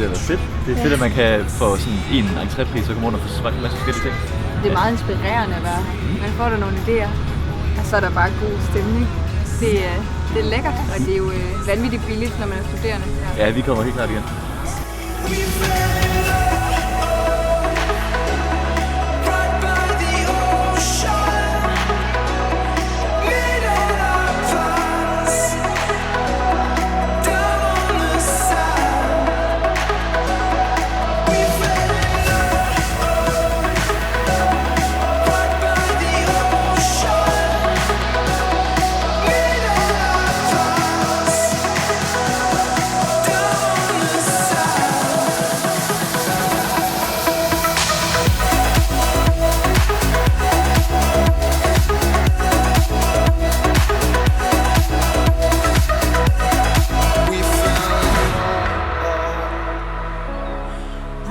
det er fedt. Det er fedt, at man kan få sådan en entrépris og komme rundt og få smagt en masse forskellige ting. Det er meget inspirerende at være her. Man får der nogle idéer, og så er der bare god stemning. Det er lækkert, og det er jo vanvittigt billigt, når man er studerende. Ja, vi kommer helt klart igen.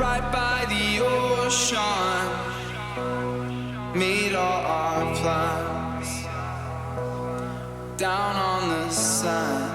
Right by the ocean, made all our plans down on the sand.